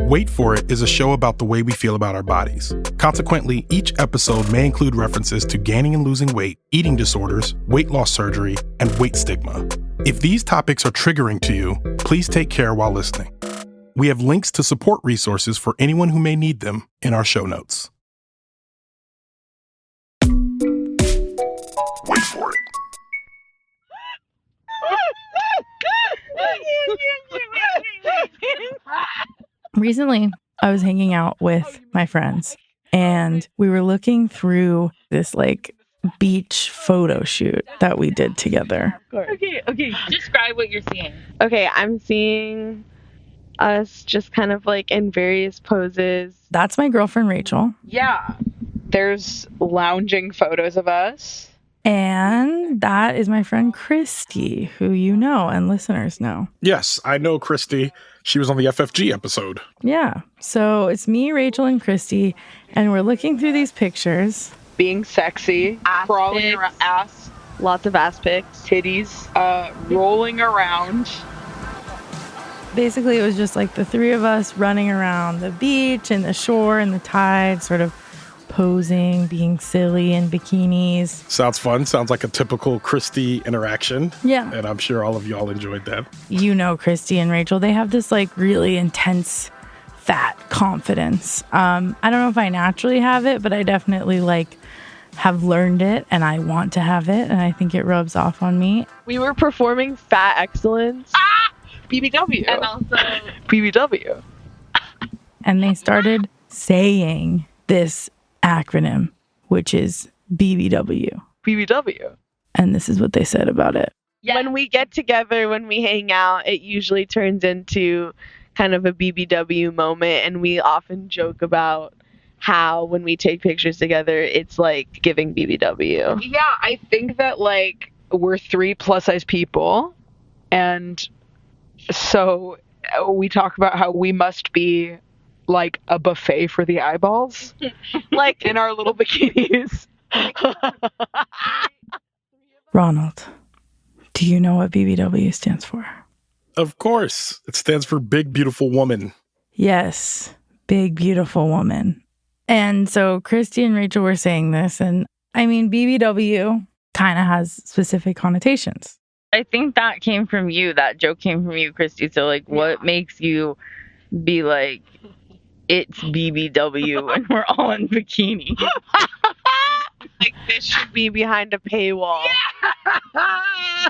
Wait For It is a show about the way we feel about our bodies. Consequently, each episode may include references to gaining and losing weight, eating disorders, weight loss surgery, and weight stigma. If these topics are triggering to you, please take care while listening. We have links to support resources for anyone who may need them in our show notes. Wait for it. Recently, I was hanging out with my friends and we were looking through this beach photo shoot that we did together. Okay. Describe what you're seeing. Okay, I'm seeing us just kind of in various poses. That's my girlfriend, Rachel. Yeah. There's lounging photos of us. And that is my friend Christy, who you know and listeners know. Yes, I know Christy. She was on the FFG episode. Yeah. So it's me, Rachel, and Christy, and we're looking through these pictures. Being sexy, Ass crawling pics. around, ass, Lots of ass pics. titties, rolling around. Basically, it was just the three of us running around the beach and the shore and the tide, sort of posing, being silly in bikinis. Sounds fun. Sounds like a typical Christy interaction. Yeah. And I'm sure all of y'all enjoyed that. You know Christy and Rachel, they have this really intense fat confidence. I don't know if I naturally have it, but I definitely have learned it and I want to have it, and I think it rubs off on me. We were performing Fat Excellence. BBW. And also BBW. And they started saying this acronym, which is BBW. BBW. And this is what they said about it. Yeah. when we get together, when we hang out, it usually turns into kind of a BBW moment, and we often joke about how when we take pictures together, it's like giving BBW. Yeah, I think that we're 3 plus size people, and so we talk about how we must be a buffet for the eyeballs, in our little bikinis. Ronald, do you know what BBW stands for? Of course. It stands for Big Beautiful Woman. Yes, big, beautiful woman. And so Christy and Rachel were saying this, and I mean, BBW kind of has specific connotations. I think that came from you. That joke came from you, Christy. So, what makes you be it's BBW and we're all in bikini? This should be behind a paywall. Yeah.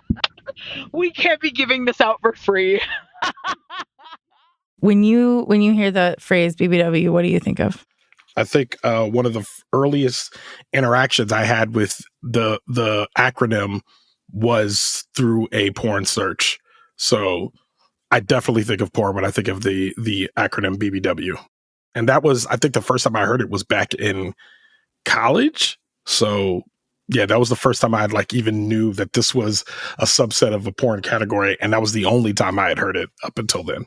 We can't be giving this out for free. When you hear the phrase BBW, what do you think of? I think one of the earliest interactions I had with the acronym was through a porn search. So I definitely think of porn when I think of the acronym BBW. And that was, I think the first time I heard it was back in college. So yeah, that was the first time I had even knew that this was a subset of a porn category. And that was the only time I had heard it up until then.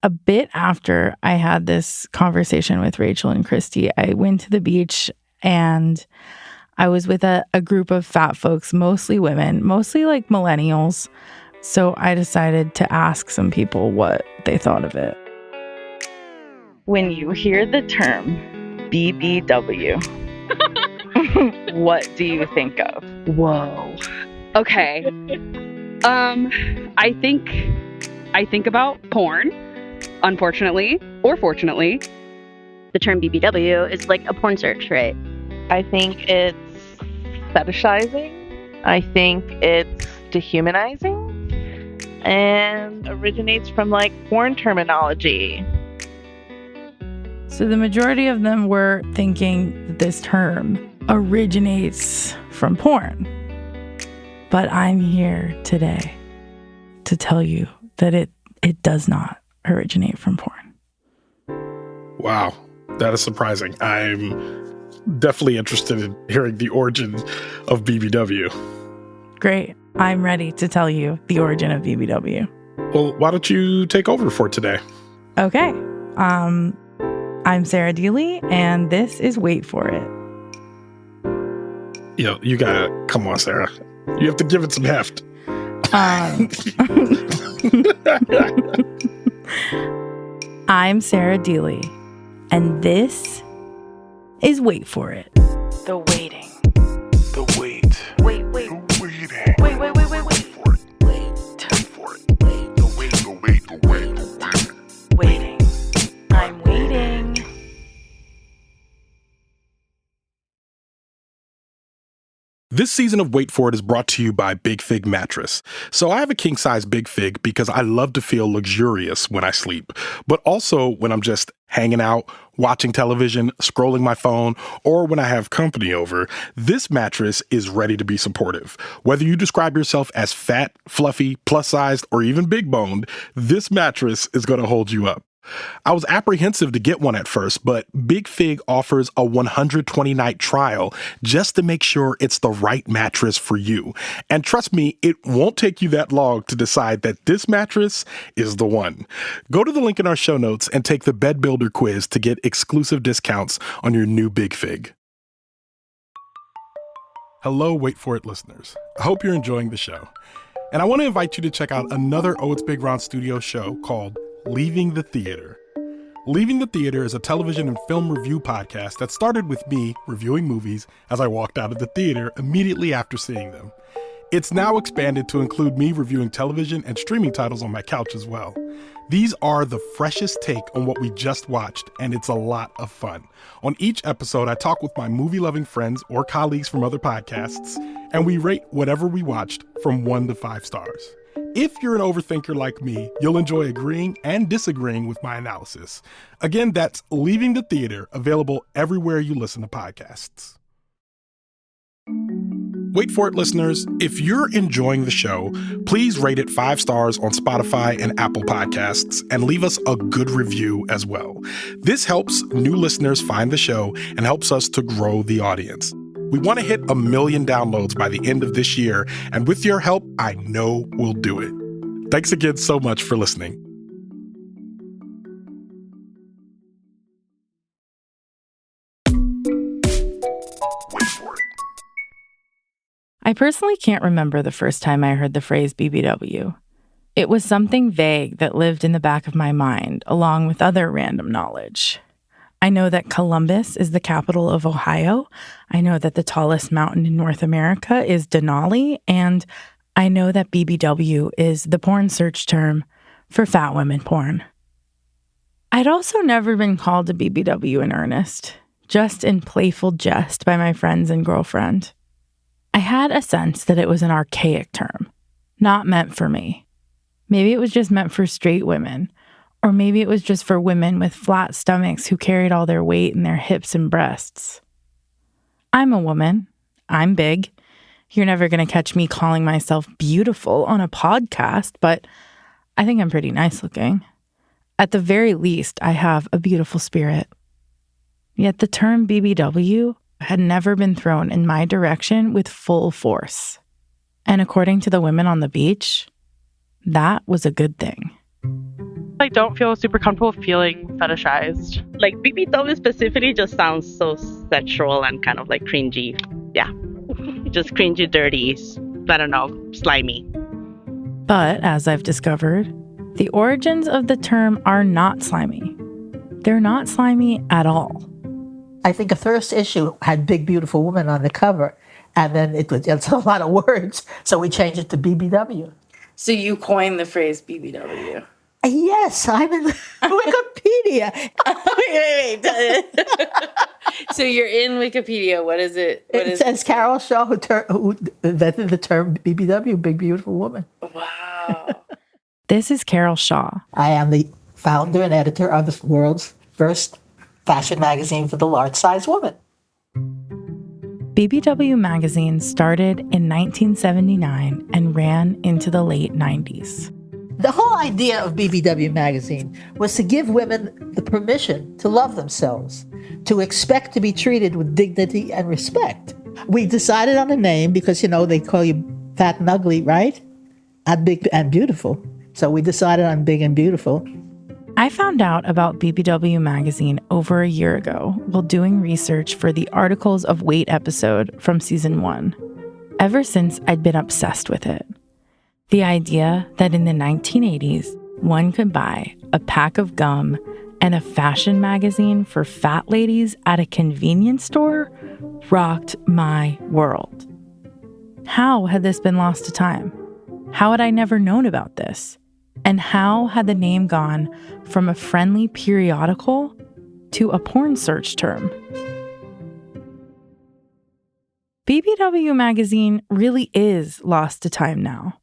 A bit after I had this conversation with Rachel and Christy, I went to the beach and I was with a group of fat folks, mostly women, mostly millennials. So I decided to ask some people what they thought of it. When you hear the term BBW, what do you think of? Whoa. Okay. I think about porn, unfortunately, or fortunately. The term BBW is a porn search, right? I think it's fetishizing. I think it's dehumanizing. And originates from porn terminology. So the majority of them were thinking that this term originates from porn. But I'm here today to tell you that it does not originate from porn. Wow, that is surprising. I'm definitely interested in hearing the origin of BBW. Great. I'm ready to tell you the origin of BBW. Well, why don't you take over for today? Okay. I'm Sarah Dealy, and this is Wait For It. Yo, you gotta, come on, Sarah. You have to give it some heft. I'm Sarah Dealy, and this is Wait For It. The waiting. The wait. Wait. The waiting. Wait. Wait for it. Wait. Wait for it. The wait. The wait. The wait. The wait. Waiting. I'm waiting. This season of Wait For It is brought to you by Big Fig Mattress. So I have a king-size Big Fig because I love to feel luxurious when I sleep, but also when I'm just hanging out, watching television, scrolling my phone, or when I have company over. This mattress is ready to be supportive. Whether you describe yourself as fat, fluffy, plus-sized, or even big-boned, this mattress is going to hold you up. I was apprehensive to get one at first, but Big Fig offers a 120-night trial just to make sure it's the right mattress for you. And trust me, it won't take you that long to decide that this mattress is the one. Go to the link in our show notes and take the Bed Builder quiz to get exclusive discounts on your new Big Fig. Hello, Wait For It listeners. I hope you're enjoying the show. And I want to invite you to check out another OhitsBigRon studio show called Leaving the Theater. Leaving the Theater is a television and film review podcast that started with me reviewing movies as I walked out of the theater immediately after seeing them. It's now expanded to include me reviewing television and streaming titles on my couch as well. These are the freshest take on what we just watched, and it's a lot of fun. On each episode, I talk with my movie-loving friends or colleagues from other podcasts, and we rate whatever we watched from 1 to 5 stars. If you're an overthinker like me, you'll enjoy agreeing and disagreeing with my analysis. Again, that's Leaving the Theater, available everywhere you listen to podcasts. Wait For It listeners, if you're enjoying the show, please rate it 5 stars on Spotify and Apple Podcasts and leave us a good review as well. This helps new listeners find the show and helps us to grow the audience. We want to hit 1 million downloads by the end of this year, and with your help, I know we'll do it. Thanks again so much for listening. Wait for it. I personally can't remember the first time I heard the phrase BBW. It was something vague that lived in the back of my mind, along with other random knowledge. I know that Columbus is the capital of Ohio. I know that the tallest mountain in North America is Denali. And I know that BBW is the porn search term for fat women porn. I'd also never been called a BBW in earnest, just in playful jest by my friends and girlfriend. I had a sense that it was an archaic term, not meant for me. Maybe it was just meant for straight women. Or maybe it was just for women with flat stomachs who carried all their weight in their hips and breasts. I'm a woman. I'm big. You're never going to catch me calling myself beautiful on a podcast, but I think I'm pretty nice looking. At the very least, I have a beautiful spirit. Yet the term BBW had never been thrown in my direction with full force. And according to the women on the beach, that was a good thing. I don't feel super comfortable feeling fetishized. Like BBW specifically just sounds so sexual and kind of like cringy. Yeah. Just cringy, dirty, I don't know, slimy. But as I've discovered, the origins of the term are not slimy. They're not slimy at all. I think a first issue had Big Beautiful Woman on the cover, and then it's a lot of words, so we changed it to BBW. So you coined the phrase BBW. Yes, I'm in Wikipedia. Wait. So you're in Wikipedia. What is it? It says Carol Shaw, who invented the term BBW, Big Beautiful Woman. Wow. This is Carol Shaw. I am the founder and editor of the world's first fashion magazine for the large-sized woman. BBW magazine started in 1979 and ran into the late 90s. The whole idea of BBW magazine was to give women the permission to love themselves, to expect to be treated with dignity and respect. We decided on a name because, they call you fat and ugly, right? And big and beautiful. So we decided on Big and Beautiful. I found out about BBW magazine over a year ago while doing research for the Articles of Weight episode from season 1. Ever since, I'd been obsessed with it. The idea that in the 1980s, one could buy a pack of gum and a fashion magazine for fat ladies at a convenience store rocked my world. How had this been lost to time? How had I never known about this? And how had the name gone from a friendly periodical to a porn search term? BBW magazine really is lost to time now.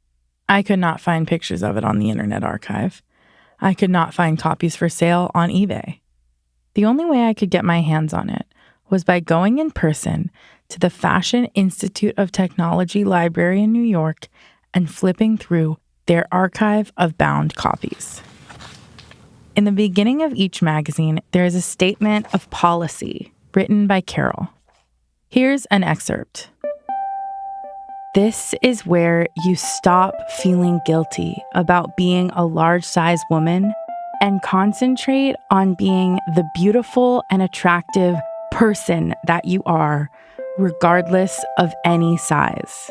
I could not find pictures of it on the Internet Archive. I could not find copies for sale on eBay. The only way I could get my hands on it was by going in person to the Fashion Institute of Technology Library in New York and flipping through their archive of bound copies. In the beginning of each magazine, there is a statement of policy written by Carol. Here's an excerpt. This is where you stop feeling guilty about being a large-sized woman and concentrate on being the beautiful and attractive person that you are, regardless of any size.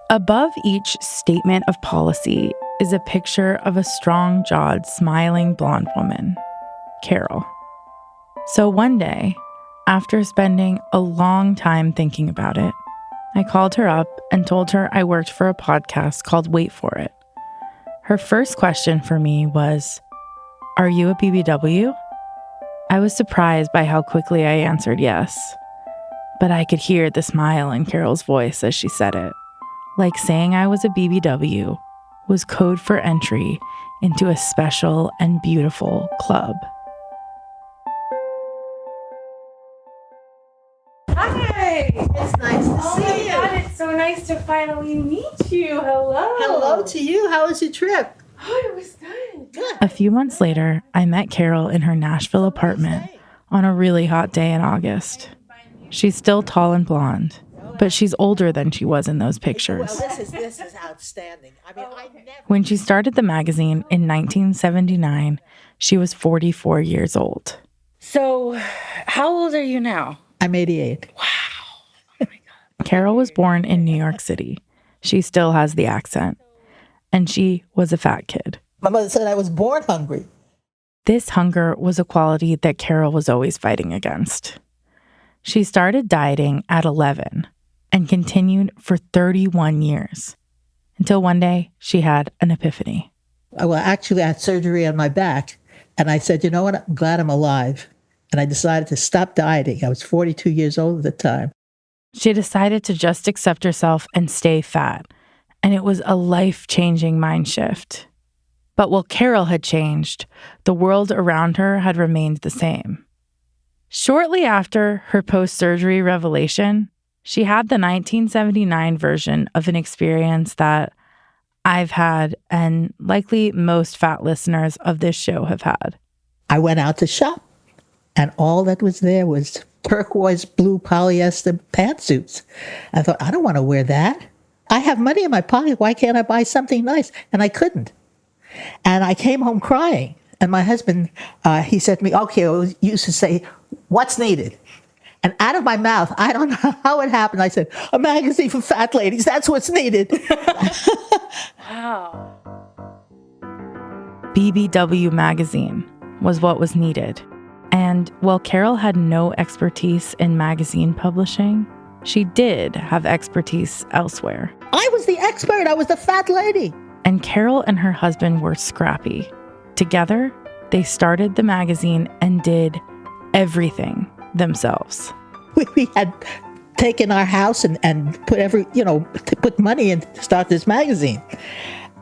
Above each statement of policy is a picture of a strong-jawed, smiling blonde woman, Carol. So one day, after spending a long time thinking about it, I called her up and told her I worked for a podcast called Wait For It. Her first question for me was, "Are you a BBW?" I was surprised by how quickly I answered yes, but I could hear the smile in Carol's voice as she said it, like saying I was a BBW was code for entry into a special and beautiful club. Hi! It's nice to see you. God, it's so nice to finally meet you. Hello. Hello to you. How was your trip? Oh, it was good. Good. A few months later, I met Carol in her Nashville apartment on a really hot day in August. She's still tall and blonde, but she's older than she was in those pictures. Well, this is outstanding. I mean, I never... When she started the magazine in 1979, she was 44 years old. So, how old are you now? I'm 88. Wow. Oh my God. Carol was born in New York City. She still has the accent. And she was a fat kid. My mother said I was born hungry. This hunger was a quality that Carol was always fighting against. She started dieting at 11 and continued for 31 years until one day she had an epiphany. Well, actually, I had surgery on my back, and I said, you know what? I'm glad I'm alive. And I decided to stop dieting. I was 42 years old at the time. She decided to just accept herself and stay fat, and it was a life-changing mind shift. But while Carol had changed, the world around her had remained the same. Shortly after her post-surgery revelation, she had the 1979 version of an experience that I've had and likely most fat listeners of this show have had. I went out to shop, and all that was there was turquoise blue polyester pantsuits. I thought, I don't want to wear that. I have money in my pocket. Why can't I buy something nice? And I couldn't. And I came home crying. And my husband, he said to me, okay, you used to say, what's needed? And out of my mouth, I don't know how it happened, I said, a magazine for fat ladies, that's what's needed. Wow. BBW magazine was what was needed. And while Carol had no expertise in magazine publishing, she did have expertise elsewhere. I was the expert. I was the fat lady. And Carol and her husband were scrappy. Together, they started the magazine and did everything themselves. We had taken our house and put money in to start this magazine.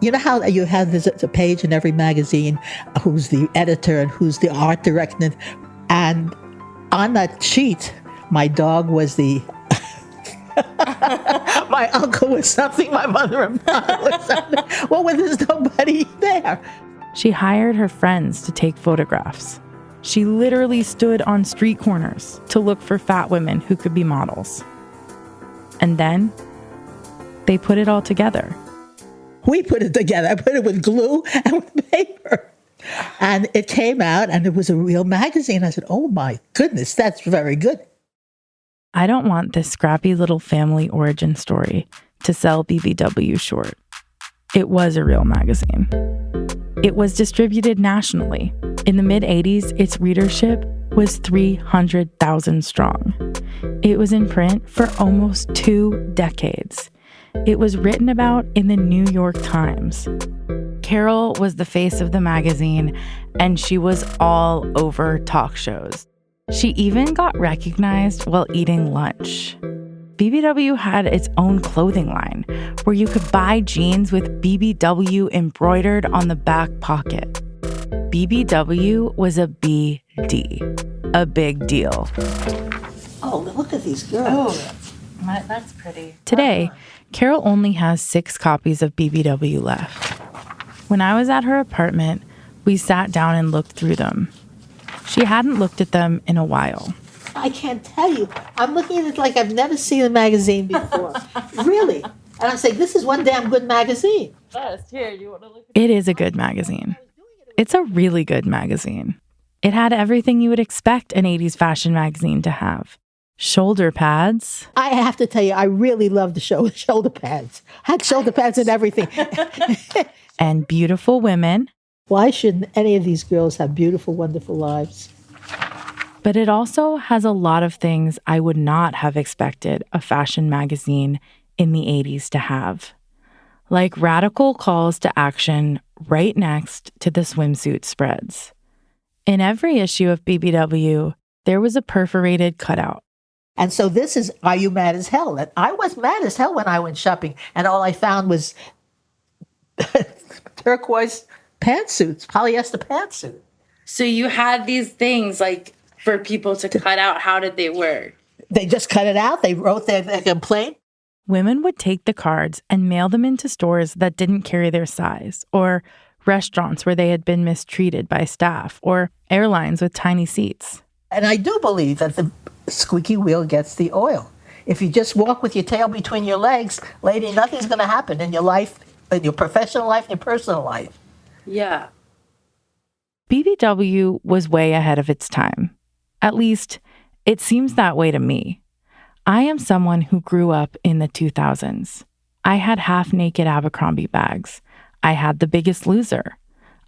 You know how you have this a page in every magazine, who's the editor and who's the art director, and on that sheet, my dog was the, my uncle was something, my mother-in-law was something. Well, when there's nobody there. She hired her friends to take photographs. She literally stood on street corners to look for fat women who could be models. And then they put it all together. We put it together. I put it with glue and with paper. And it came out, and it was a real magazine. I said, oh my goodness, that's very good. I don't want this scrappy little family origin story to sell BBW short. It was a real magazine. It was distributed nationally, In the mid-'80s, its readership was 300,000 strong. It was in print for almost 2 decades. It was written about in the New York Times. Carol was the face of the magazine, and she was all over talk shows. She even got recognized while eating lunch. BBW had its own clothing line, where you could buy jeans with BBW embroidered on the back pocket. BBW was a BD, a big deal. Oh, look at these girls. That's pretty. Today, Carol only has 6 copies of BBW left. When I was at her apartment, we sat down and looked through them. She hadn't looked at them in a while. I can't tell you. I'm looking at it like I've never seen a magazine before. Really. And I'm saying, this is one damn good magazine. It is a good magazine. It's a really good magazine. It had everything you would expect an 80s fashion magazine to have. Shoulder pads. I have to tell you, I really love the shoulder pads. Had shoulder pads and everything. And beautiful women. Why shouldn't any of these girls have beautiful, wonderful lives? But it also has a lot of things I would not have expected a fashion magazine in the 80s to have. Like radical calls to action right next to the swimsuit spreads. In every issue of BBW, there was a perforated cutout. And so this is Are You Mad as Hell? And I was mad as hell when I went shopping, and all I found was turquoise pantsuits, polyester pantsuit. So you had these things like for people to cut out. How did they work? They just cut it out. They wrote their complaint. Women would take the cards and mail them into stores that didn't carry their size, or restaurants where they had been mistreated by staff, or airlines with tiny seats. And I do believe that the squeaky wheel gets the oil. If you just walk with your tail between your legs, lady, nothing's going to happen in your life, in your professional life, in your personal life. Yeah. BBW was way ahead of its time. At least, it seems that way to me. I am someone who grew up in the 2000s. I had half-naked Abercrombie bags. I had The Biggest Loser.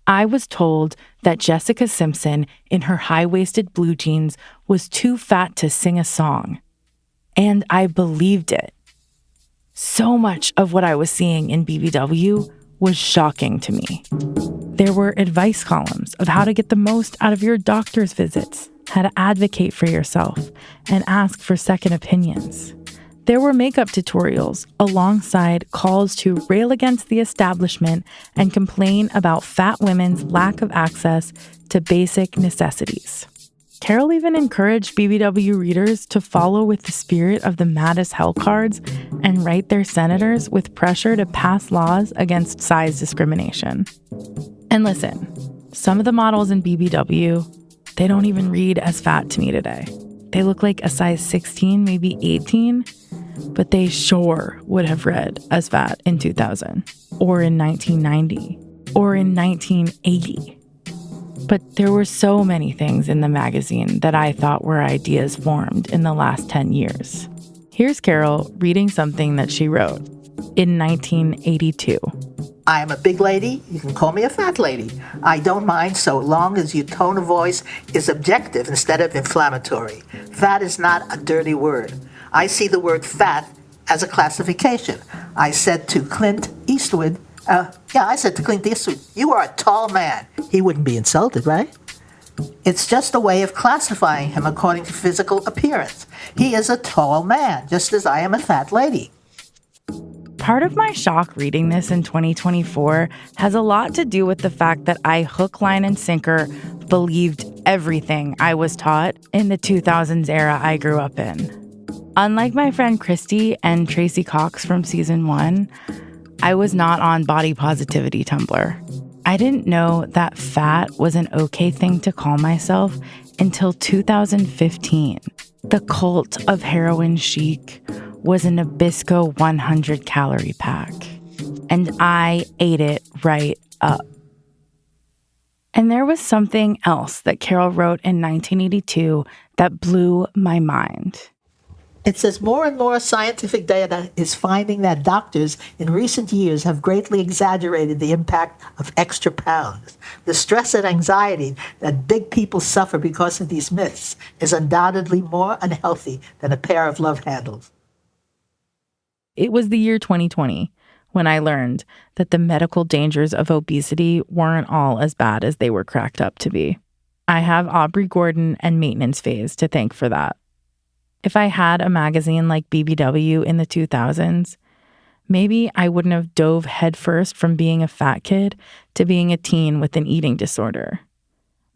I was told that Jessica Simpson in her high-waisted blue jeans was too fat to sing a song. And I believed it. So much of what I was seeing in BBW was shocking to me. There were advice columns of how to get the most out of your doctor's visits, how to advocate for yourself, and ask for second opinions. There were makeup tutorials alongside calls to rail against the establishment and complain about fat women's lack of access to basic necessities. Carol even encouraged BBW readers to follow with the spirit of the Mad as Hell cards and write their senators with pressure to pass laws against size discrimination. And listen, some of the models in BBW, they don't even read as fat to me today. They look like a size 16, maybe 18, but they sure would have read as fat in 2000, or in 1990, or in 1980. But there were so many things in the magazine that I thought were ideas formed in the last 10 years. Here's Carol reading something that she wrote in 1982. I am a big lady. You can call me a fat lady. I don't mind so long as your tone of voice is objective instead of inflammatory. Fat is not a dirty word. I see the word fat as a classification. I said to Clint Eastwood, you are a tall man. He wouldn't be insulted, right? It's just a way of classifying him according to physical appearance. He is a tall man, just as I am a fat lady. Part of my shock reading this in 2024 has a lot to do with the fact that I hook, line, and sinker believed everything I was taught in the 2000s era I grew up in. Unlike my friend Christy and Tracy Cox from season 1, I was not on body positivity Tumblr. I didn't know that fat was an okay thing to call myself until 2015. The cult of heroin chic was a Nabisco 100-calorie pack, and I ate it right up. And there was something else that Carol wrote in 1982 that blew my mind. It says more and more scientific data is finding that doctors in recent years have greatly exaggerated the impact of extra pounds. The stress and anxiety that big people suffer because of these myths is undoubtedly more unhealthy than a pair of love handles. It was the year 2020 when I learned that the medical dangers of obesity weren't all as bad as they were cracked up to be. I have Aubrey Gordon and Maintenance Phase to thank for that. If I had a magazine like BBW in the 2000s, maybe I wouldn't have dove headfirst from being a fat kid to being a teen with an eating disorder.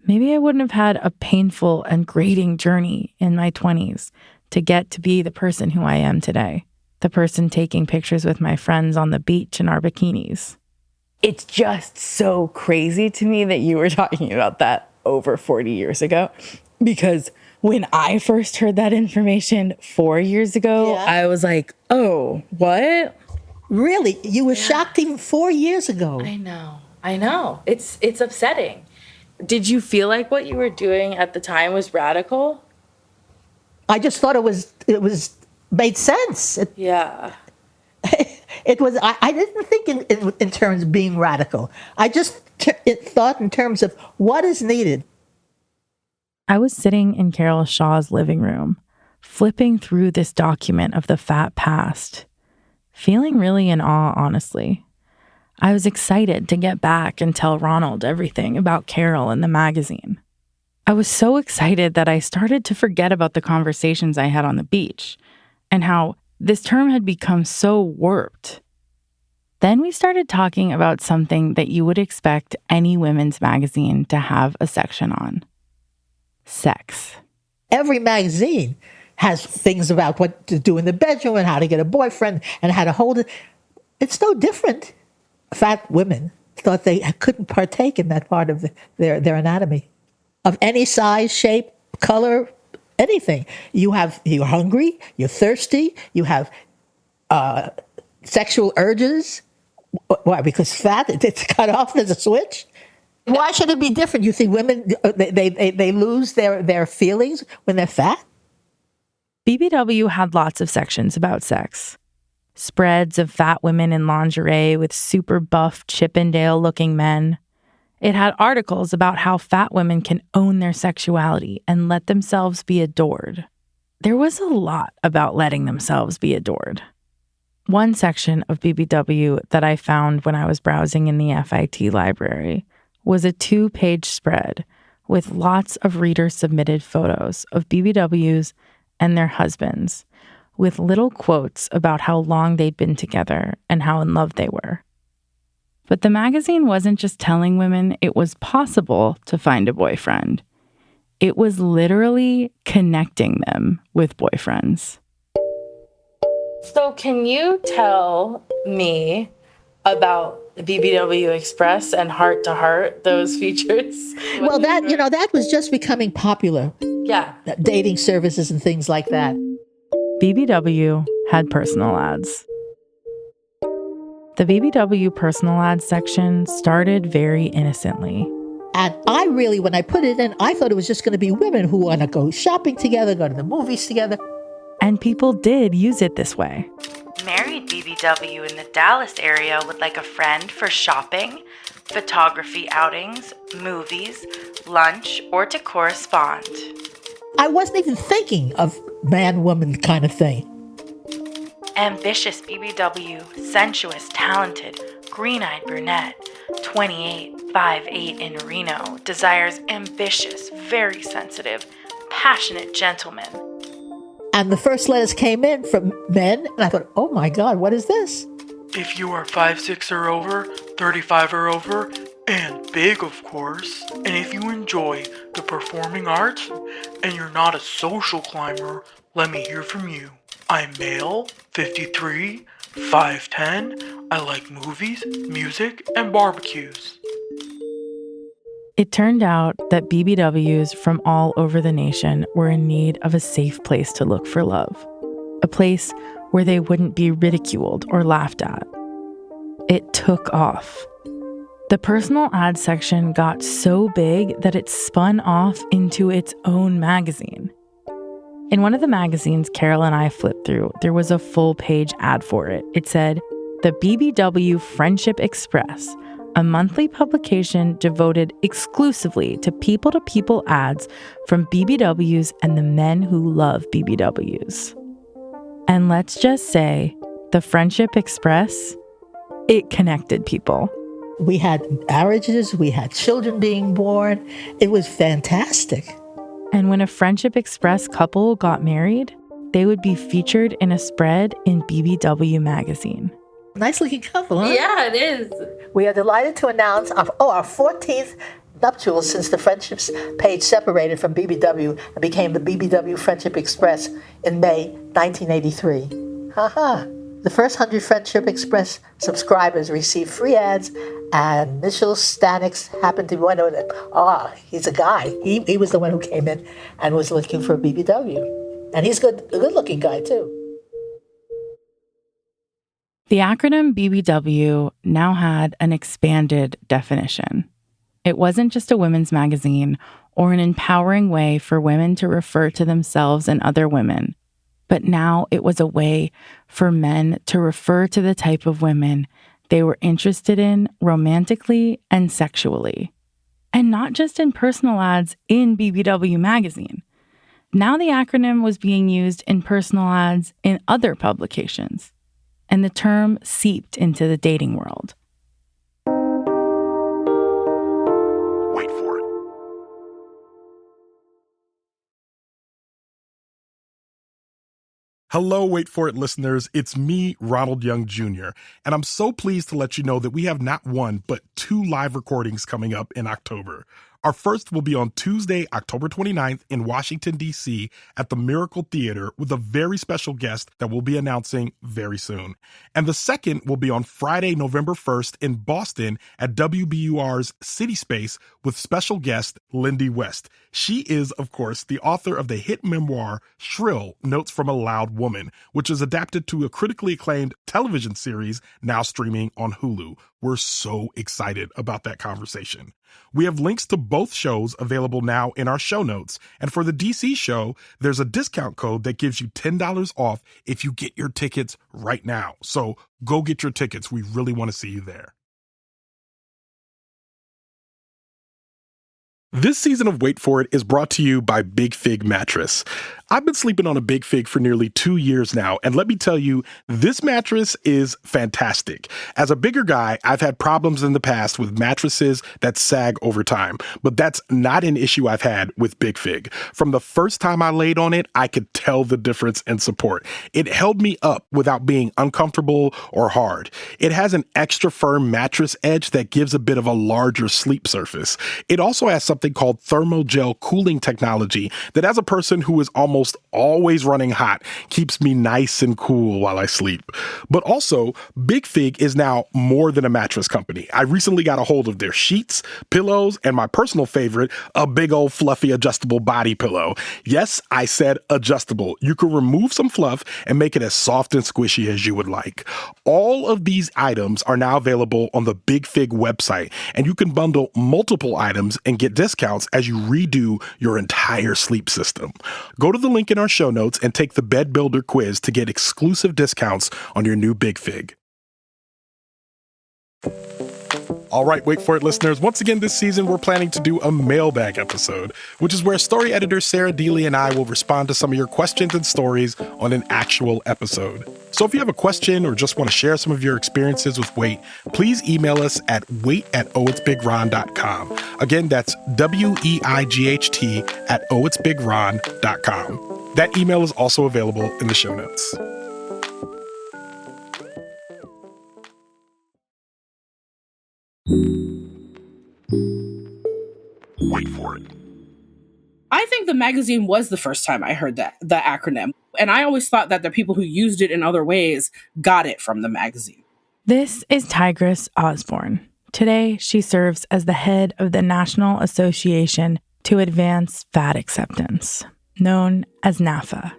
Maybe I wouldn't have had a painful and grating journey in my 20s to get to be the person who I am today, the person taking pictures with my friends on the beach in our bikinis. It's just so crazy to me that you were talking about that over 40 years ago, because when I first heard that information 4 years ago, I was like, oh, what? Really? You were shocked even 4 years ago. I know. It's upsetting. Did you feel like what you were doing at the time was radical? I just thought it was made sense. Yeah. It was. I didn't think in terms of being radical. I just thought in terms of what is needed. I was sitting in Carol Shaw's living room, flipping through this document of the fat past, feeling really in awe, honestly. I was excited to get back and tell Ronald everything about Carol and the magazine. I was so excited that I started to forget about the conversations I had on the beach and how this term had become so warped. Then we started talking about something that you would expect any women's magazine to have a section on. Sex. Every magazine has things about what to do in the bedroom and how to get a boyfriend and how to hold it. It's no different. Fat women thought they couldn't partake in that part of their anatomy. Of any size, shape, color, anything. You're hungry, you're thirsty, you have sexual urges. Why? Because fat, it's cut off, there's a switch. Why should it be different? You think women, they lose their feelings when they're fat? BBW had lots of sections about sex. Spreads of fat women in lingerie with super buff Chippendale-looking men. It had articles about how fat women can own their sexuality and let themselves be adored. There was a lot about letting themselves be adored. One section of BBW that I found when I was browsing in the FIT library was a 2-page spread with lots of reader-submitted photos of BBWs and their husbands, with little quotes about how long they'd been together and how in love they were. But the magazine wasn't just telling women it was possible to find a boyfriend. It was literally connecting them with boyfriends. So can you tell me about BBW Express and Heart to Heart, those features? Well, that was just becoming popular. Yeah. Dating services and things like that. BBW had personal ads. The BBW personal ads section started very innocently. And I really, when I put it in, I thought it was just going to be women who want to go shopping together, go to the movies together. And people did use it this way. Married BBW in the Dallas area would like a friend for shopping, photography outings, movies, lunch, or to correspond. I wasn't even thinking of man-woman kind of thing. Ambitious BBW, sensuous, talented, green-eyed brunette, 28, 5'8" in Reno, desires ambitious, very sensitive, passionate gentlemen. And the first letters came in from men, and I thought, oh my God, what is this? If you are 5'6" or over, 35 or over, and big, of course, and if you enjoy the performing arts, and you're not a social climber, let me hear from you. I'm male, 53, 5'10", I like movies, music, and barbecues. It turned out that BBWs from all over the nation were in need of a safe place to look for love, a place where they wouldn't be ridiculed or laughed at. It took off. The personal ad section got so big that it spun off into its own magazine. In one of the magazines Carol and I flipped through, there was a full-page ad for it. It said, "The BBW Friendship Express, a monthly publication devoted exclusively to people-to-people ads from BBWs and the men who love BBWs." And let's just say, the Friendship Express, it connected people. We had marriages, we had children being born. It was fantastic. And when a Friendship Express couple got married, they would be featured in a spread in BBW magazine. Nice looking couple, huh? Yeah, it is. We are delighted to announce our 14th nuptials since the Friendships page separated from BBW and became the BBW Friendship Express in May 1983. Haha. The first 100 Friendship Express subscribers received free ads, and Mitchell Stanix happened to be one of them. He's a guy. He was the one who came in and was looking for a BBW. And he's a good-looking guy, too. The acronym BBW now had an expanded definition. It wasn't just a women's magazine or an empowering way for women to refer to themselves and other women, but now it was a way for men to refer to the type of women they were interested in romantically and sexually. And not just in personal ads in BBW magazine. Now the acronym was being used in personal ads in other publications, and the term seeped into the dating world. Wait for it. Hello, Wait For It listeners. It's me, Ronald Young Jr., and I'm so pleased to let you know that we have not one, but 2 live recordings coming up in October. Our first will be on Tuesday, October 29th in Washington, D.C. at the Miracle Theater with a very special guest that we'll be announcing very soon. And the second will be on Friday, November 1st in Boston at WBUR's City Space with special guest Lindy West. She is, of course, the author of the hit memoir Shrill, Notes from a Loud Woman, which is adapted to a critically acclaimed television series now streaming on Hulu. We're so excited about that conversation. We have links to both shows available now in our show notes. And for the DC show, there's a discount code that gives you $10 off if you get your tickets right now. So go get your tickets. We really want to see you there. This season of Wait For It is brought to you by Big Fig Mattress. I've been sleeping on a Big Fig for nearly 2 years now, and let me tell you, this mattress is fantastic. As a bigger guy, I've had problems in the past with mattresses that sag over time, but that's not an issue I've had with Big Fig. From the first time I laid on it, I could tell the difference in support. It held me up without being uncomfortable or hard. It has an extra firm mattress edge that gives a bit of a larger sleep surface. It also has something called thermogel cooling technology that, as a person who is almost always running hot, keeps me nice and cool while I sleep. But also, Big Fig is now more than a mattress company. I recently got a hold of their sheets, pillows, and my personal favorite, a big old fluffy adjustable body pillow. Yes, I said adjustable. You can remove some fluff and make it as soft and squishy as you would like. All of these items are now available on the Big Fig website, and you can bundle multiple items and get discounts as you redo your entire sleep system. Go to the link in our show notes and take the Bed Builder quiz to get exclusive discounts on your new Big Fig. All right, Wait For It listeners, once again this season we're planning to do a mailbag episode, which is where story editor Sarah Dealy and I will respond to some of your questions and stories on an actual episode. So if you have a question or just want to share some of your experiences with Wait, please email us at wait@OhitsBigRon.com. Again, that's WEIGHT@OhitsBigRon.com. That email is also available in the show notes. Wait for it. I think the magazine was the first time I heard the acronym. And I always thought that the people who used it in other ways got it from the magazine. This is Tigress Osborne. Today, she serves as the head of the National Association to Advance Fat Acceptance, known as NAFA.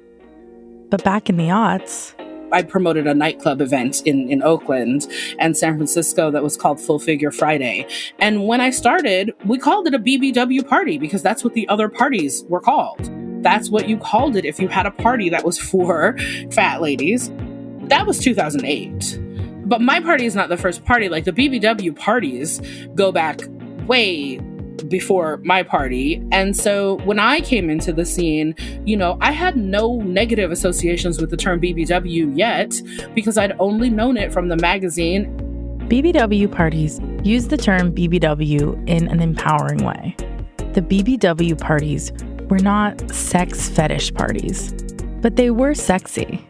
But back in the aughts, I promoted a nightclub event in Oakland and San Francisco that was called Full Figure Friday. And when I started, we called it a BBW party because that's what the other parties were called. That's what you called it if you had a party that was for fat ladies. That was 2008. But my party is not the first party. Like, the BBW parties go back way before my party. And so when I came into the scene, you know, I had no negative associations with the term BBW yet, because I'd only known it from the magazine. BBW parties use the term BBW in an empowering way. The BBW parties were not sex fetish parties, but they were sexy.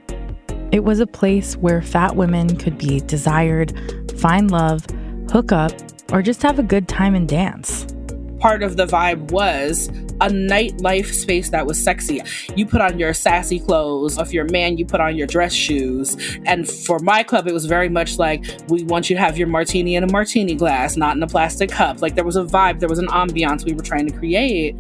It was a place where fat women could be desired, find love, hook up, or just have a good time and dance. Part of the vibe was a nightlife space that was sexy. You put on your sassy clothes. If you're a man, you put on your dress shoes. And for my club, it was very much like, we want you to have your martini in a martini glass, not in a plastic cup. Like, there was a vibe, there was an ambiance we were trying to create.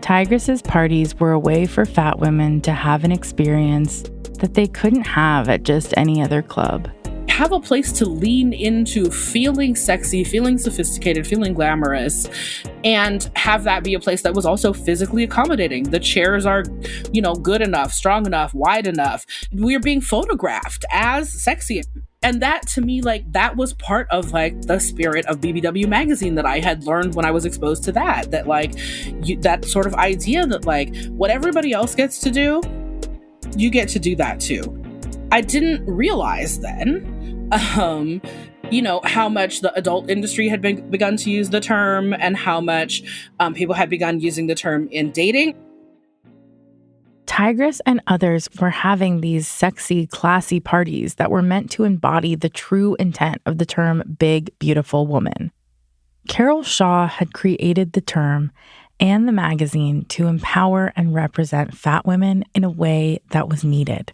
Tigress's parties were a way for fat women to have an experience that they couldn't have at just any other club. Have a place to lean into feeling sexy, feeling sophisticated, feeling glamorous, and have that be a place that was also physically accommodating. The chairs are, you know, good enough, strong enough, wide enough. We're being photographed as sexy. And that, to me, like, that was part of, like, the spirit of BBW magazine that I had learned when I was exposed to that. That, like, that sort of idea that, like, what everybody else gets to do, you get to do that too. I didn't realize then, you know, how much the adult industry had begun to use the term, and how much people had begun using the term in dating. Tigress and others were having these sexy, classy parties that were meant to embody the true intent of the term big, beautiful woman. Carol Shaw had created the term and the magazine to empower and represent fat women in a way that was needed.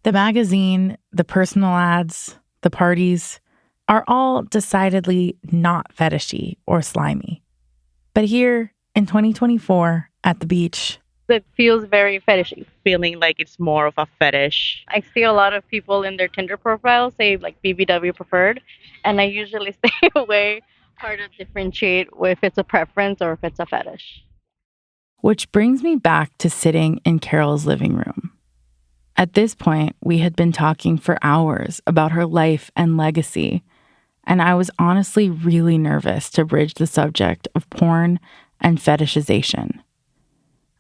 The magazine, the personal ads, the parties are all decidedly not fetishy or slimy. But here in 2024 at the beach, It feels very fetishy. Feeling like it's more of a fetish. I see a lot of people in their Tinder profile say like BBW preferred, and I usually stay away. Hard to differentiate if it's a preference or if it's a fetish. which brings me back to sitting in Carol's living room. At this point, we had been talking for hours about her life and legacy, and I was honestly really nervous to bridge the subject of porn and fetishization.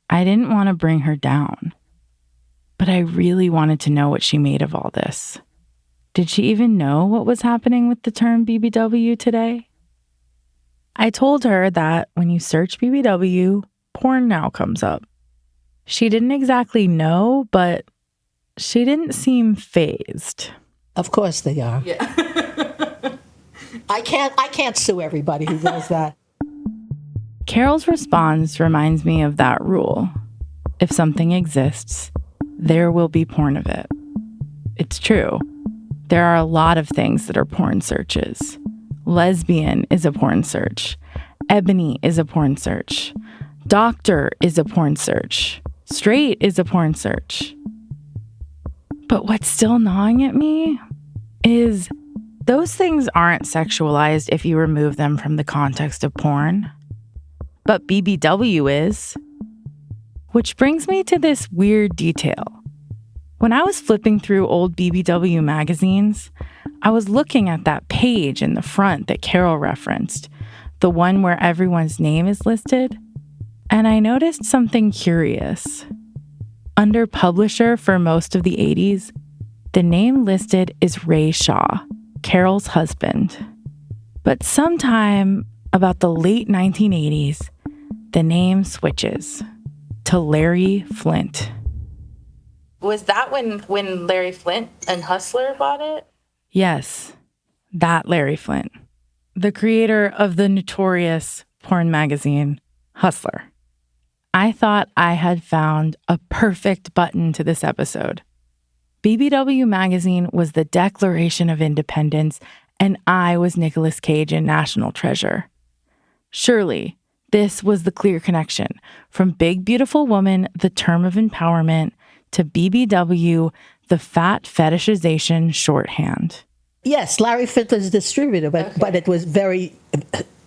I didn't want to bring her down, but I really wanted to know what she made of all this. Did she even know what was happening with the term BBW today? I told her that when you search BBW, porn now comes up. She didn't exactly know, but she didn't seem fazed. Of course they are. Yeah. I can't sue everybody who does that. Carol's response reminds me of that rule. If something exists, there will be porn of it. It's true. There are a lot of things that are porn searches. Lesbian is a porn search. Ebony is a porn search. Doctor is a porn search. Straight is a porn search. But what's still gnawing at me is those things aren't sexualized if you remove them from the context of porn. But BBW is. Which brings me to this weird detail. When I was flipping through old BBW magazines, I was looking at that page in the front that Carol referenced, the one where everyone's name is listed, and I noticed something curious. Under publisher for most of the 80s, the name listed is Ray Shaw, Carol's husband. But sometime about the late 1980s, the name switches to Larry Flynt. Was that when Larry Flynt and Hustler bought it? Yes, that Larry Flynt, the creator of the notorious porn magazine, Hustler. I thought I had found a perfect button to this episode. BBW magazine was the Declaration of Independence, and I was Nicolas Cage in National Treasure. Surely, this was the clear connection from Big Beautiful Woman, the term of empowerment, to BBW, the fat fetishization shorthand. Yes, Larry Flynt was a distributor, but it was very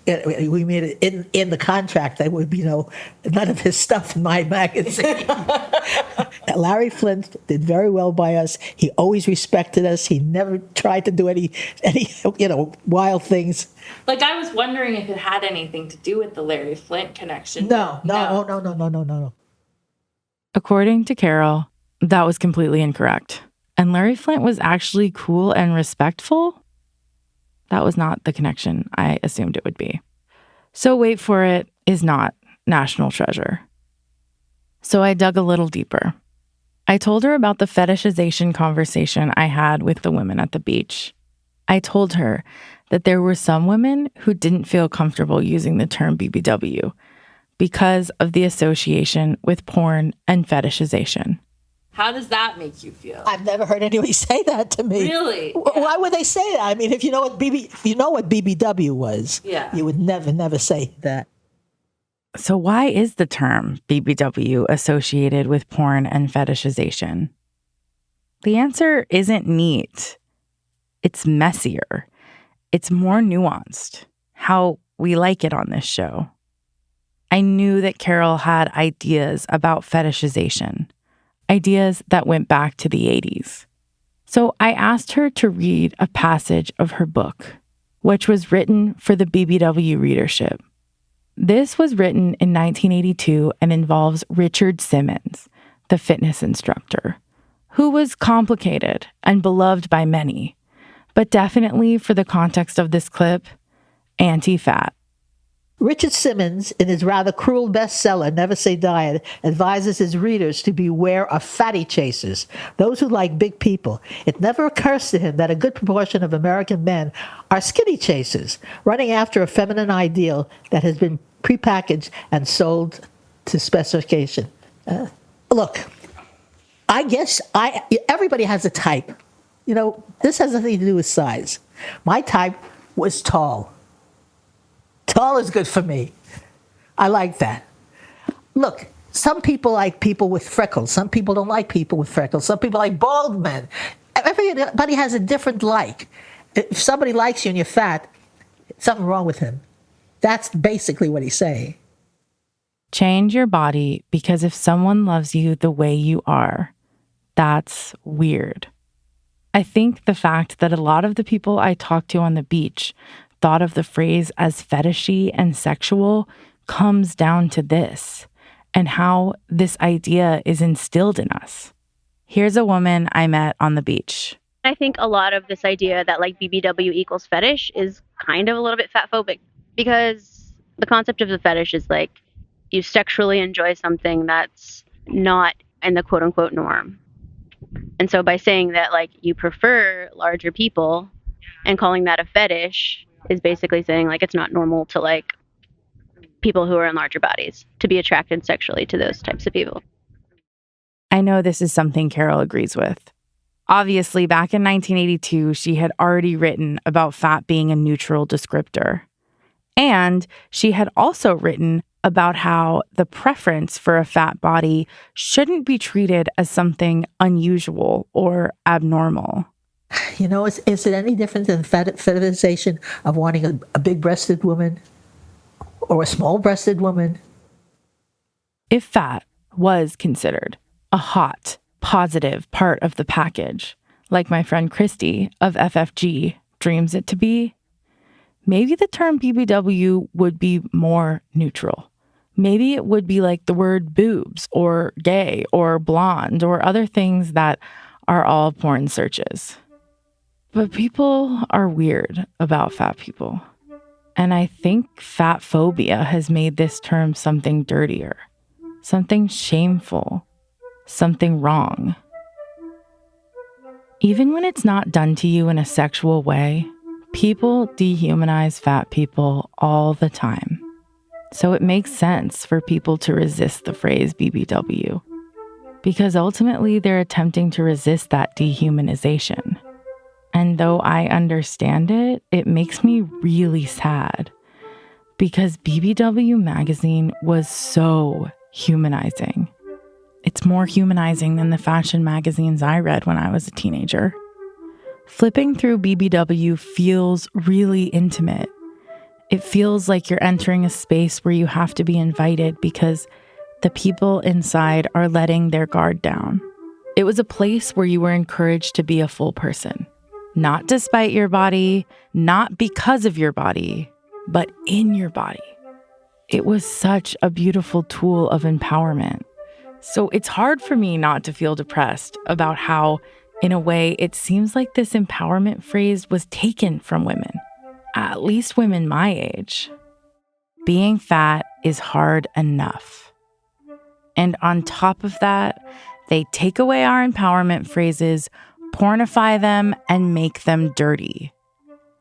We made it in the contract that would be none of his stuff in my magazine. Larry Flint did very well by us. He always respected us. He never tried to do any wild things. Like, I was wondering if it had anything to do with the Larry Flint connection. No. According to Carol, that was completely incorrect. And Larry Flint was actually cool and respectful. That was not the connection I assumed it would be. So wait for it is not national treasure. So I dug a little deeper. I told her about the fetishization conversation I had with the women at the beach. I told her that there were some women who didn't feel comfortable using the term BBW because of the association with porn and fetishization. How does that make you feel? I've never heard anybody say that to me. Really? Why would they say that? I mean, if you know what BBW was, you would never say that. So why is the term BBW associated with porn and fetishization? The answer isn't neat. It's messier. It's more nuanced. How we like it on this show. I knew that Carol had ideas about fetishization. Ideas that went back to the 80s. So I asked her to read a passage of her book, which was written for the BBW readership. This was written in 1982 and involves Richard Simmons, the fitness instructor, who was complicated and beloved by many, but definitely for the context of this clip, anti-fat. Richard Simmons, in his rather cruel bestseller, Never Say Diet, advises his readers to beware of fatty chasers, those who like big people. It never occurs to him that a good proportion of American men are skinny chasers, running after a feminine ideal that has been prepackaged and sold to specification. Look, I guess everybody has a type. This has nothing to do with size. My type was tall. Tall is good for me. I like that. Look, some people like people with freckles. Some people don't like people with freckles. Some people like bald men. Everybody has a different like. If somebody likes you and you're fat, something wrong with him. That's basically what he's saying. Change your body because if someone loves you the way you are, that's weird. I think the fact that a lot of the people I talked to on the beach thought of the phrase as fetishy and sexual comes down to this and how this idea is instilled in us. Here's a woman I met on the beach. I think a lot of this idea that BBW equals fetish is kind of a little bit fatphobic because the concept of the fetish is you sexually enjoy something that's not in the quote unquote norm. And so by saying that you prefer larger people and calling that a fetish is basically saying it's not normal to people who are in larger bodies to be attracted sexually to those types of people. I know this is something Carol agrees with. Obviously, back in 1982, she had already written about fat being a neutral descriptor. And she had also written about how the preference for a fat body shouldn't be treated as something unusual or abnormal. Is it any different than fetishization of wanting a big-breasted woman or a small-breasted woman? If fat was considered a hot, positive part of the package, like my friend Christy of FFG dreams it to be, maybe the term BBW would be more neutral. Maybe it would be like the word boobs or gay or blonde or other things that are all porn searches. But people are weird about fat people. And I think fat phobia has made this term something dirtier, something shameful, something wrong. Even when it's not done to you in a sexual way, people dehumanize fat people all the time. So it makes sense for people to resist the phrase BBW, because ultimately they're attempting to resist that dehumanization. And though I understand it, it makes me really sad because BBW magazine was so humanizing. It's more humanizing than the fashion magazines I read when I was a teenager. Flipping through BBW feels really intimate. It feels like you're entering a space where you have to be invited because the people inside are letting their guard down. It was a place where you were encouraged to be a full person, not despite your body, not because of your body, but in your body. It was such a beautiful tool of empowerment. So it's hard for me not to feel depressed about how, in a way, it seems like this empowerment phrase was taken from women, at least women my age. Being fat is hard enough. And on top of that, they take away our empowerment phrases, pornify them, and make them dirty.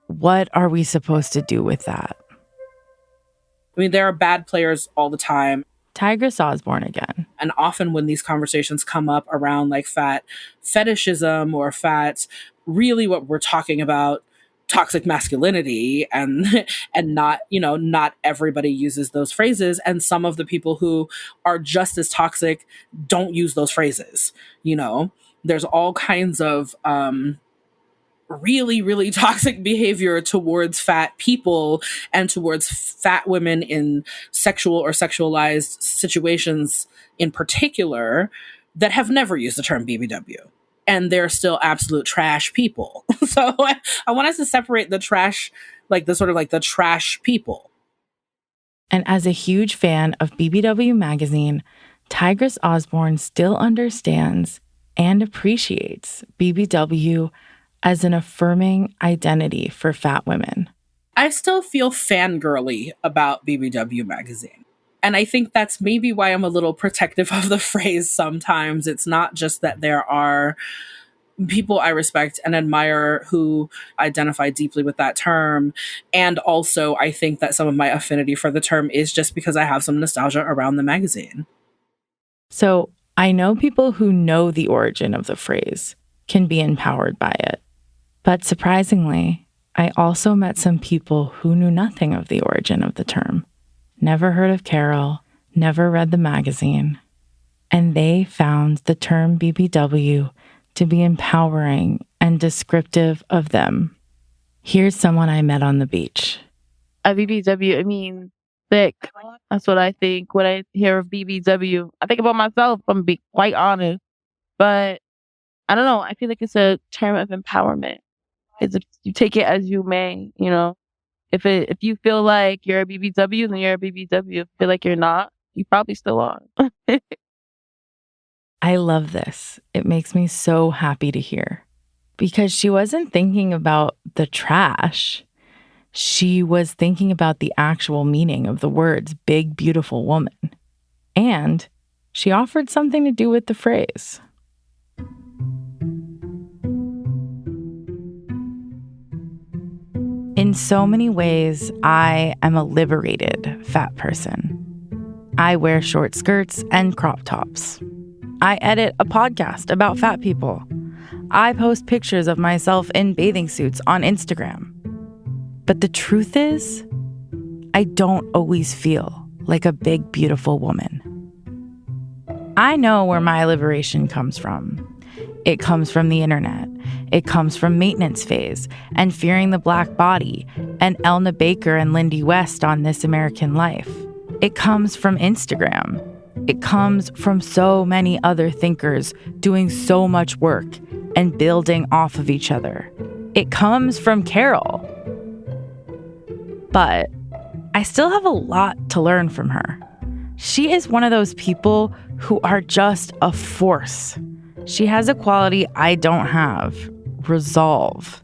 What are we supposed to do with that? I mean, there are bad players all the time. Tigress Osborne again. And often when these conversations come up around like fat fetishism or fat, really what we're talking about, toxic masculinity, and not, not everybody uses those phrases. And some of the people who are just as toxic don't use those phrases. There's all kinds of really, really toxic behavior towards fat people and towards fat women in sexual or sexualized situations in particular that have never used the term BBW. And they're still absolute trash people. So I want us to separate the trash, like the sort of like the trash people. And as a huge fan of BBW magazine, Tigress Osborne still understands and appreciates BBW as an affirming identity for fat women. I still feel fangirly about BBW magazine. And I think that's maybe why I'm a little protective of the phrase sometimes. It's not just that there are people I respect and admire who identify deeply with that term. And also, I think that some of my affinity for the term is just because I have some nostalgia around the magazine. So I know people who know the origin of the phrase can be empowered by it. But surprisingly, I also met some people who knew nothing of the origin of the term, never heard of Carol, never read the magazine, and they found the term BBW to be empowering and descriptive of them. Here's someone I met on the beach. A BBW, I mean, thick. That's what I think when I hear of BBW. I think about myself, I'm be quite honest. But I don't know, I feel like it's a term of empowerment. You take it as you may, If you feel like you're a BBW, then you're a BBW. If you feel like you're not, you probably still are. I love this. It makes me so happy to hear. Because she wasn't thinking about the trash. She was thinking about the actual meaning of the words big, beautiful woman. And she offered something to do with the phrase. In so many ways, I am a liberated fat person. I wear short skirts and crop tops. I edit a podcast about fat people. I post pictures of myself in bathing suits on Instagram. But the truth is, I don't always feel like a big, beautiful woman. I know where my liberation comes from. It comes from the internet. It comes from maintenance phase and fearing the black body and Elna Baker and Lindy West on This American Life. It comes from Instagram. It comes from so many other thinkers doing so much work and building off of each other. It comes from Carol. But I still have a lot to learn from her. She is one of those people who are just a force. She has a quality I don't have: resolve.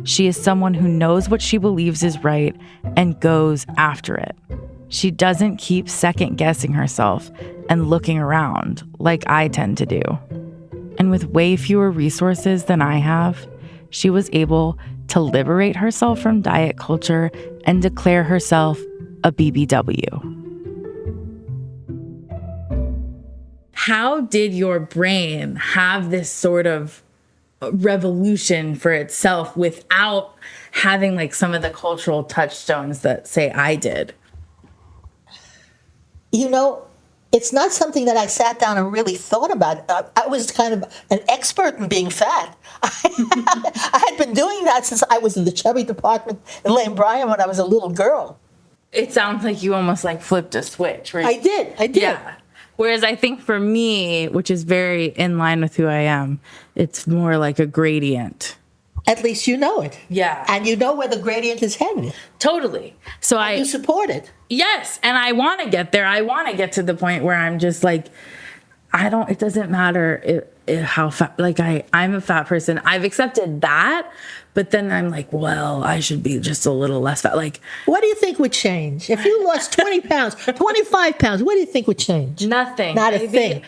She is someone who knows what she believes is right and goes after it. She doesn't keep second-guessing herself and looking around like I tend to do. And with way fewer resources than I have, she was able to liberate herself from diet culture and declare herself a BBW. How did your brain have this sort of revolution for itself without having like some of the cultural touchstones that, say, I did? It's not something that I sat down and really thought about. I was kind of an expert in being fat. I had been doing that since I was in the chubby department in Lane Bryant when I was a little girl. it sounds like you almost like flipped a switch, right? I did. Yeah. Whereas I think for me, which is very in line with who I am, it's more like a gradient. At least you know it. Yeah. And you know where the gradient is headed. Totally. So you support it. Yes. And I want to get there. I want to get to the point where I'm just like, it doesn't matter how fat, like I'm a fat person. I've accepted that, but then I'm like, well, I should be just a little less fat. Like, what do you think would change? If you lost 20 pounds, 25 pounds, what do you think would change? Nothing. Not a thing.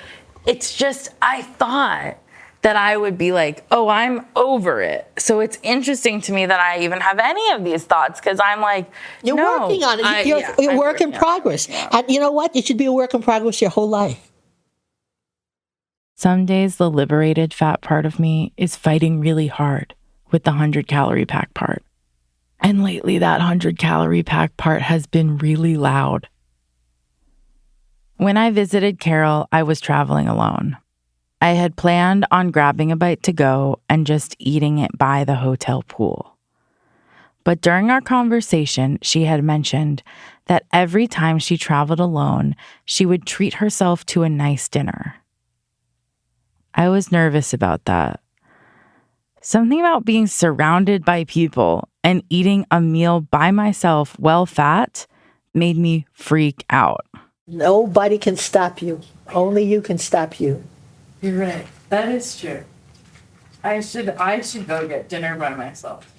It's just, I thought that I would be like, oh, I'm over it. So it's interesting to me that I even have any of these thoughts because I'm like, you're working on it. You're a work in progress. Yeah. And you know what? You should be a work in progress your whole life. Some days the liberated fat part of me is fighting really hard with the 100-calorie pack part. And lately that 100-calorie pack part has been really loud. When I visited Carol, I was traveling alone. I had planned on grabbing a bite to go and just eating it by the hotel pool. But during our conversation, she had mentioned that every time she traveled alone, she would treat herself to a nice dinner. I was nervous about that. Something about being surrounded by people and eating a meal by myself while fat made me freak out. Nobody can stop you. Only you can stop you. You're right. That is true. I should go get dinner by myself.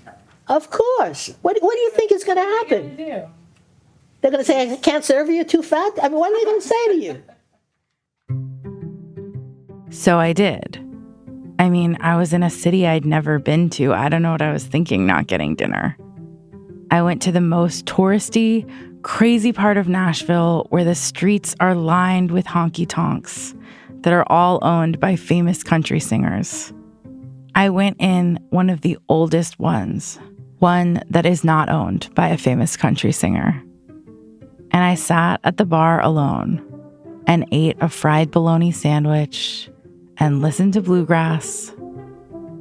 Of course. What do you think is going to happen? They're going to say, I can't serve you, you're too fat? I mean, what are they going to say to you? So I did. I mean, I was in a city I'd never been to. I don't know what I was thinking not getting dinner. I went to the most touristy, crazy part of Nashville where the streets are lined with honky-tonks that are all owned by famous country singers. I went in one of the oldest ones, one that is not owned by a famous country singer. And I sat at the bar alone and ate a fried bologna sandwich and listened to bluegrass,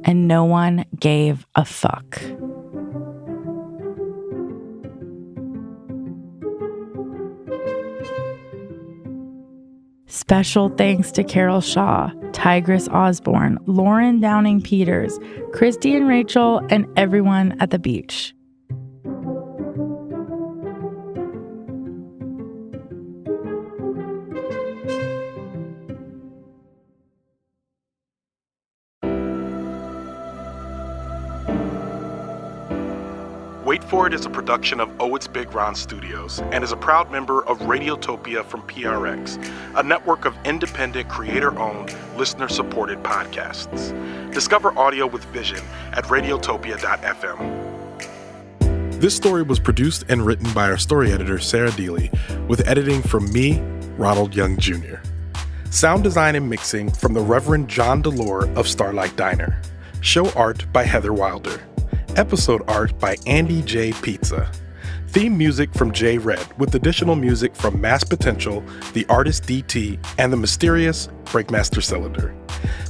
and no one gave a fuck. Special thanks to Carol Shaw, Tigress Osborne, Lauren Downing Peters, Christy and Rachel, and everyone at the beach. Wait For It is a production of OhitsBigRon Studios and is a proud member of Radiotopia from PRX, a network of independent, creator-owned, listener-supported podcasts. Discover audio with vision at radiotopia.fm. This story was produced and written by our story editor, Sarah Dealy, with editing from me, Ronald Young Jr. Sound design and mixing from the Reverend John Delore of Starlight Diner. Show art by Heather Wilder. Episode art by Andy J. Pizza. Theme music from Jey Red, with additional music from Mass Potential, The Artist DT, and the mysterious Breakmaster Cylinder.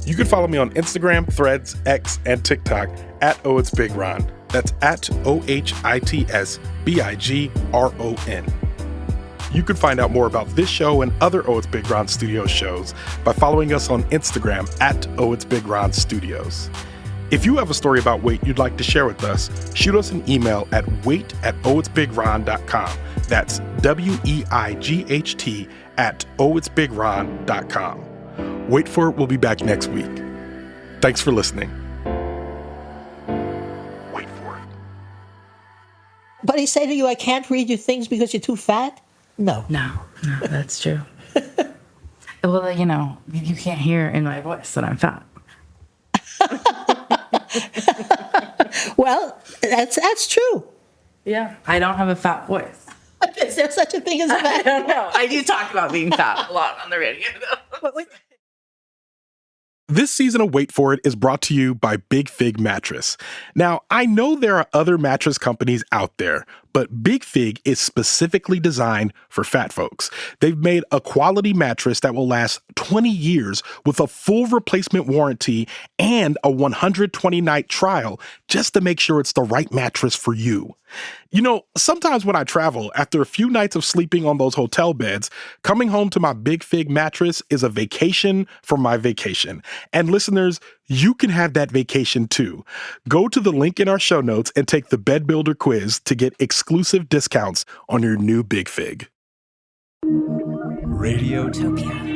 You can follow me on Instagram, Threads, X, and TikTok at OhitsBigRon. That's at OhitsBigRon. You can find out more about this show and other OhitsBigRon Studios shows by following us on Instagram at OhitsBigRon Studios. If you have a story about weight you'd like to share with us, shoot us an email at weight@OhitsBigRon.com. That's WEIGHT at OhitsBigRon.com. Wait For It will be back next week. Thanks for listening. Wait for it. But he say to you, I can't read you things because you're too fat? No. No, that's true. Well, you know, you can't hear in my voice that I'm fat. Well, that's true. Yeah. I don't have a fat voice. Is there such a thing as a fat? I don't know. I do talk about being fat a lot on the radio, though. This season of Wait For It is brought to you by Big Fig Mattress. Now, I know there are other mattress companies out there, But Big Fig is specifically designed for fat folks. They've made a quality mattress that will last 20 years with a full replacement warranty and a 120-night trial just to make sure it's the right mattress for you. You know, sometimes when I travel, after a few nights of sleeping on those hotel beds, coming home to my Big Fig mattress is a vacation from my vacation. And listeners, you can have that vacation too. Go to the link in our show notes and take the Bed Builder quiz to get exclusive discounts on your new Big Fig. Radiotopia.